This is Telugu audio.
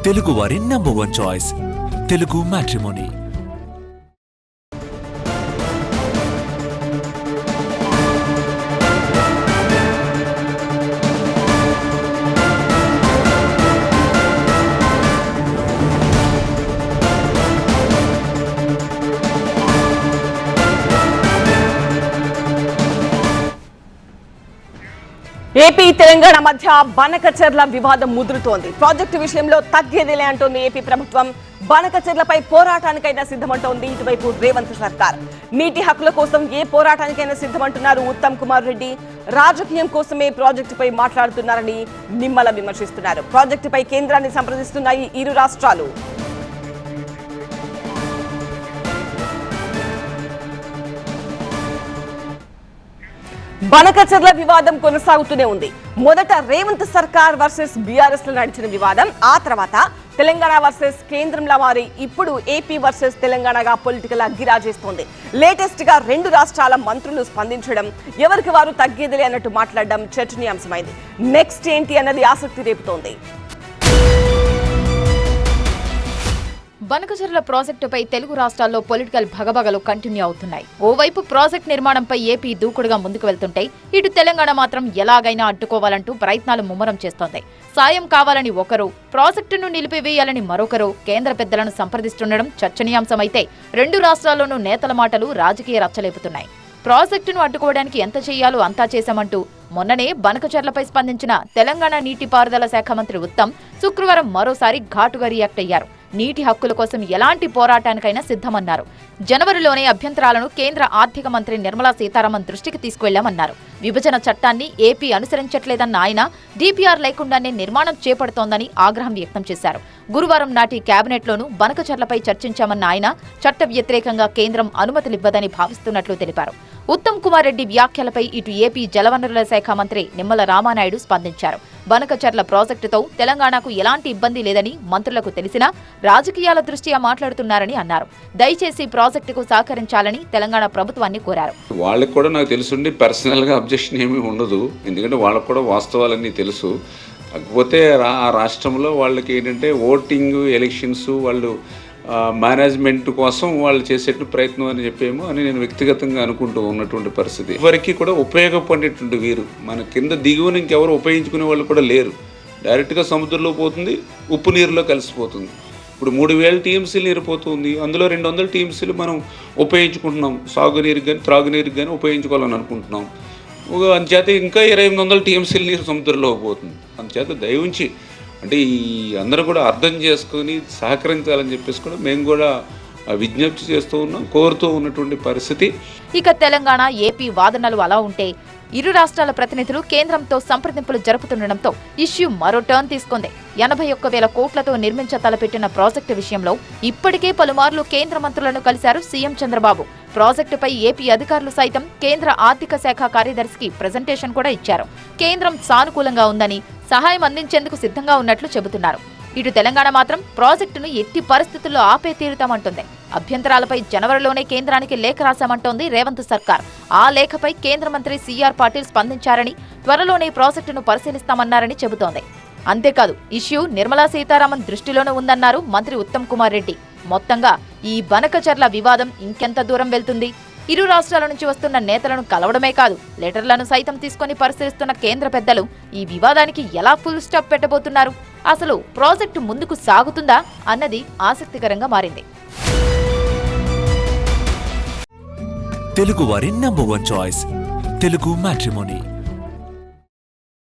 తెలుగు వారి number 1 choice Telugu matrimony. AP Telangana మధ్య బనకచెర్ల వివాదం ముదురుతోంది. ప్రాజెక్టు విషయంలో తగ్గేదేలే అంటోంది ఏపీ ప్రభుత్వం. బనకచెర్లపై పోరాటానికైనా సిద్ధమంటోంది ఇటువైపు రేవంత్ సర్కార్. నీటి హక్కుల కోసం ఏ పోరాటానికైనా సిద్ధమంటున్నారు ఉత్తమ్ కుమార్ రెడ్డి. రాజకీయం కోసమే ప్రాజెక్టుపై మాట్లాడుతున్నారని నిమ్మల విమర్శిస్తున్నారు. ప్రాజెక్టుపై కేంద్రాన్ని సంప్రదిస్తున్నాయి ఇరు రాష్ట్రాలు. బనకచెర్ల వివాదం కొనసాగుతూనే ఉంది. మొదట రేవంత్ సర్కార్ వర్సెస్ బీఆర్ఎస్ లో నడిచిన వివాదం, ఆ తర్వాత తెలంగాణ వర్సెస్ కేంద్రంలా మారి ఇప్పుడు ఏపీ వర్సెస్ తెలంగాణగా పొలిటికల్ అగ్గిరాజేస్తోంది. లేటెస్ట్ గా రెండు రాష్ట్రాల మంత్రులు స్పందించడం, ఎవరికి వారు తగ్గేదిలే అన్నట్టు మాట్లాడడం చర్చనీయాంశమైంది. నెక్స్ట్ ఏంటి అన్నది ఆసక్తి రేపుతోంది. బనకచెర్ల ప్రాజెక్టుపై తెలుగు రాష్ట్రాల్లో పొలిటికల్ భగభగలు కంటిన్యూ అవుతున్నాయి. ఓవైపు ప్రాజెక్టు నిర్మాణంపై ఏపీ దూకుడుగా ముందుకు వెళ్తుంటే, ఇటు తెలంగాణ మాత్రం ఎలాగైనా అడ్డుకోవాలంటూ ప్రయత్నాలు ముమ్మరం చేస్తోంది. సాయం కావాలని ఒకరు, ప్రాజెక్టును నిలిపివేయాలని మరొకరు కేంద్ర పెద్దలను సంప్రదిస్తుండడం చర్చనీయాంశమైతే, రెండు రాష్ట్రాల్లోనూ నేతల మాటలు రాజకీయ రచ్చలేపుతున్నాయి. ప్రాజెక్టును అడ్డుకోవడానికి ఎంత చేయాలో అంతా చేశామంటూ మొన్ననే బనకచెర్లపై స్పందించిన తెలంగాణ నీటిపారుదల శాఖ మంత్రి ఉత్తమ్ శుక్రవారం మరోసారి ఘాటుగా రియాక్ట్ అయ్యారు. నీటి హక్కుల కోసం ఎలాంటి పోరాటానికైనా సిద్ధమన్నారు. జనవరిలోనే అభ్యంతరాలను కేంద్ర ఆర్థిక మంత్రి నిర్మలా సీతారామన్ దృష్టికి తీసుకువెళ్లామన్నారు. విభజన చట్టాన్ని ఏపీ అనుసరించట్లేదన్న ఆయన డీపీఆర్ లేకుండానే నిర్మాణం చేపడుతోందని ఆగ్రహం వ్యక్తం చేశారు. గురువారం నాటి కేబినెట్లోనూ బనకచెర్లపై చర్చించామన్న ఆయన చట్ట వ్యతిరేకంగా కేంద్రం అనుమతులివ్వదని భావిస్తున్నట్లు తెలిపారు. ఉత్తమ్ కుమార్ రెడ్డి వ్యాఖ్యలపై ఇటు ఏపీ జలవనరుల శాఖ మంత్రి నిమ్మల రామానాయుడు స్పందించారు. బనకచెర్ల ప్రాజెక్టుతో తెలంగాణకు ఎలాంటి ఇబ్బంది లేదని మంత్రులకు తెలిసినా రాజకీయాల దృష్ట్యా మాట్లాడుతున్నారని అన్నారు. దయచేసి ప్రాజెక్టుకు సహకరించాలని తెలంగాణ ప్రభుత్వాన్ని కోరారు. వాళ్ళకి కూడా నాకు తెలుసుండి పర్సనల్ గా అబ్జెక్షన్ ఏమీ ఉండదు, ఎందుకంటే వాళ్ళకు కూడా వాస్తవాలన్నీ తెలుసు. కాకపోతే ఆ రాష్ట్రంలో వాళ్ళకి ఏంటంటే ఓటింగ్ ఎలక్షన్స్ వాళ్ళు మేనేజ్మెంట్ కోసం వాళ్ళు చేసేట్టు ప్రయత్నం అని చెప్పేమో అని నేను వ్యక్తిగతంగా అనుకుంటూ ఉన్నటువంటి పరిస్థితి. ఎవరికి కూడా ఉపయోగపడేటువంటి వీరు మన కింద దిగువన ఇంకెవరు ఉపయోగించుకునే వాళ్ళు కూడా లేరు. డైరెక్ట్గా సముద్రంలో పోతుంది, ఉప్పు నీరులో కలిసిపోతుంది. ఇప్పుడు 3000 టీఎంసీలు నీరు పోతుంది, అందులో 200 టీఎంసీలు మనం ఉపయోగించుకుంటున్నాం. సాగునీరుకి కానీ త్రాగునీరుకి కానీ ఉపయోగించుకోవాలని అనుకుంటున్నాం. అందుచేత ఇంకా 2800 టీఎంసీలు నీరు సముద్రంలో పోతుంది. అందుచేత దయవుంచి అంటే ఈ అందరూ కూడా అర్థం చేసుకొని సహకరించాలని చెప్పేసి కూడా మేము కూడా విజ్ఞప్తి చేస్తూ ఉన్నాం, కోరుతూ ఉన్నటువంటి పరిస్థితి. ఇక తెలంగాణ ఏపీ వాదనలు అలా ఉంటే, ఇరు రాష్ట్రాల ప్రతినిధులు కేంద్రంతో సంప్రదింపులు జరుపుతుండటంతో ఇష్యూ మరో టర్న్ తీసుకుంది. 81,000 కోట్లతో నిర్మించ తలపెట్టిన ప్రాజెక్టు విషయంలో ఇప్పటికే పలుమార్లు కేంద్ర మంత్రులను కలిశారు సీఎం చంద్రబాబు. ప్రాజెక్టుపై ఏపీ అధికారులు సైతం కేంద్ర ఆర్థిక శాఖ కార్యదర్శికి ప్రెజెంటేషన్ కూడా ఇచ్చారు. కేంద్రం సానుకూలంగా ఉందని, సహాయం అందించేందుకు సిద్ధంగా ఉన్నట్లు చెబుతున్నారు. ఇటు తెలంగాణ మాత్రం ప్రాజెక్టును ఎట్టి పరిస్థితుల్లో ఆపే తీరుతామంటోంది. అభ్యంతరాలపై జనవరిలోనే కేంద్రానికి లేఖ రాశామంటోంది రేవంత్ సర్కార్. ఆ లేఖపై కేంద్ర మంత్రి సిఆర్ పాటిల్ స్పందించారని, త్వరలోనే ప్రాజెక్టును పరిశీలిస్తామన్నారని చెబుతోంది. అంతేకాదు, ఇష్యూ నిర్మలా సీతారామన్ దృష్టిలోనే ఉందన్నారు మంత్రి ఉత్తమ్ కుమార్ రెడ్డి. మొత్తంగా ఈ బనకచెర్ల వివాదం ఇంకెంత దూరం వెళ్తుంది? ఇరు రాష్ట్రాల నుంచి వస్తున్న నేతలను కలవడమే కాదు, లెటర్లను సైతం తీసుకుని పరిశీలిస్తున్న కేంద్ర పెద్దలు ఈ వివాదానికి ఎలా ఫుల్ స్టాప్ పెట్టబోతున్నారు? అసలు ప్రాజెక్టు ముందుకు సాగుతుందా అన్నది ఆసక్తికరంగా మారింది. తెలుగు వారి నంబర్ 1 చాయిస్ తెలుగు మ్యాట్రిమోనీ.